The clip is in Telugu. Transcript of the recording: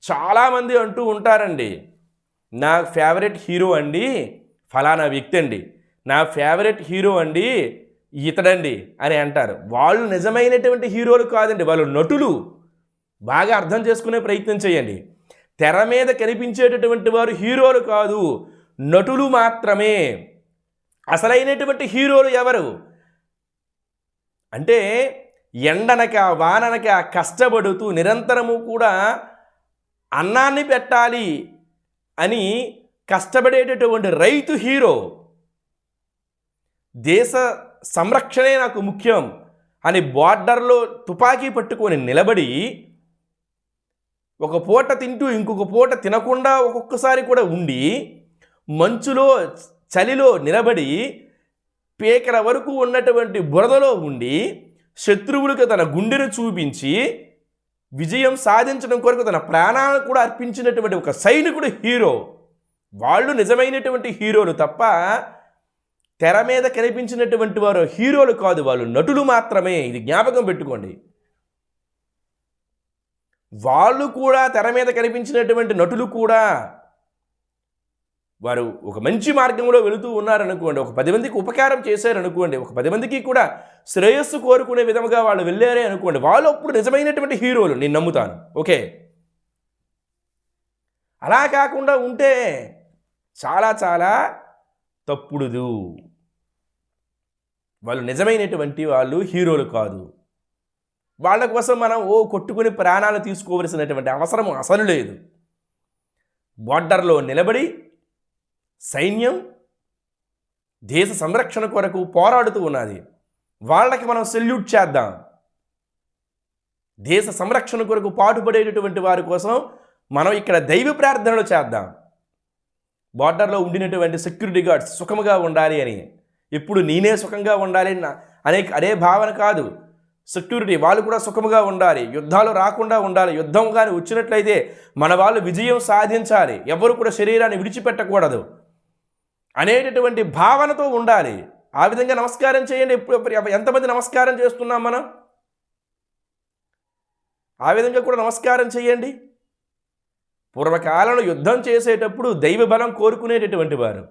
చాలామంది అంటూ ఉంటారండి, నా ఫేవరెట్ హీరో అండి ఫలానా వ్యక్తి అండి, నా ఫేవరెట్ హీరో అండి ఇతడండి అని అంటారు. వాళ్ళు నిజమైనటువంటి హీరోలు కాదండి, వాళ్ళు నటులు. బాగా అర్థం చేసుకునే ప్రయత్నం చేయండి. తెర మీద కనిపించేటటువంటి వారు హీరోలు కాదు, నటులు మాత్రమే. అసలైనటువంటి హీరోలు ఎవరు అంటే ఎండనక వాననక కష్టపడుతూ నిరంతరము కూడా అన్నాన్ని పెట్టాలి అని కష్టపడేటటువంటి రైతు హీరో. దేశ సంరక్షణే నాకు ముఖ్యం అని బార్డర్లో తుపాకీ పట్టుకొని నిలబడి ఒక పూట తింటూ ఇంకొక పూట తినకుండా ఒక్కొక్కసారి కూడా ఉండి మంచులో చలిలో నిలబడి పేకల వరకు ఉన్నటువంటి బురదలో ఉండి శత్రువులకు తన గుండెను చూపించి విజయం సాధించడం కొరకు తన ప్రాణాలను కూడా అర్పించినటువంటి ఒక సైనికుడు హీరో. వాళ్ళు నిజమైనటువంటి హీరోలు తప్ప తెర మీద కనిపించినటువంటి వారు హీరోలు కాదు, వాళ్ళు నటులు మాత్రమే. ఇది జ్ఞాపకం పెట్టుకోండి. వాళ్ళు కూడా తెర మీద కనిపించినటువంటి నటులు కూడా వారు ఒక మంచి మార్గంలో వెళుతూ ఉన్నారనుకోండి, ఒక 10 మందికి ఉపకారం చేశారనుకోండి, ఒక 10 మందికి కూడా శ్రేయస్సు కోరుకునే విధంగా వాళ్ళు వెళ్ళారే అనుకోండి, వాళ్ళు అప్పుడు నిజమైనటువంటి హీరోలు, నేను నమ్ముతాను. ఓకే, అలా కాకుండా ఉంటే చాలా చాలా తప్పుడుదు. వాళ్ళు నిజమైనటువంటి వాళ్ళు హీరోలు కాదు. వాళ్ళ కోసం మనం కొట్టుకుని ప్రాణాలు తీసుకోవలసినటువంటి అవసరం అసలు లేదు. బార్డర్లో నిలబడి సైన్యం దేశ సంరక్షణ కొరకు పోరాడుతూ ఉన్నది. వాళ్ళకి మనం సెల్యూట్ చేద్దాం. దేశ సంరక్షణ కొరకు పాటుపడేటటువంటి వారి కోసం మనం ఇక్కడ దైవ ప్రార్థనలు చేద్దాం. బార్డర్లో ఉండినటువంటి సెక్యూరిటీ గార్డ్స్ సుఖముగా ఉండాలి అని, ఇప్పుడు నేనే సుఖంగా ఉండాలి అనే భావన కాదు. సెక్యూరిటీ వాళ్ళు కూడా సుఖముగా ఉండాలి, యుద్ధాలు రాకుండా ఉండాలి. యుద్ధం కానీ వచ్చినట్లయితే మన వాళ్ళు విజయం సాధించాలి, ఎవరు కూడా శరీరాన్ని విడిచిపెట్టకూడదు అనేటటువంటి భావనతో ఉండాలి. ఆ విధంగా నమస్కారం చేయండి. ఎంతమంది నమస్కారం చేస్తున్నాం మనం? ఆ విధంగా కూడా నమస్కారం చేయండి. పూర్వకాలంలో యుద్ధం చేసేటప్పుడు దైవ బలం కోరుకునేటటువంటి వారు.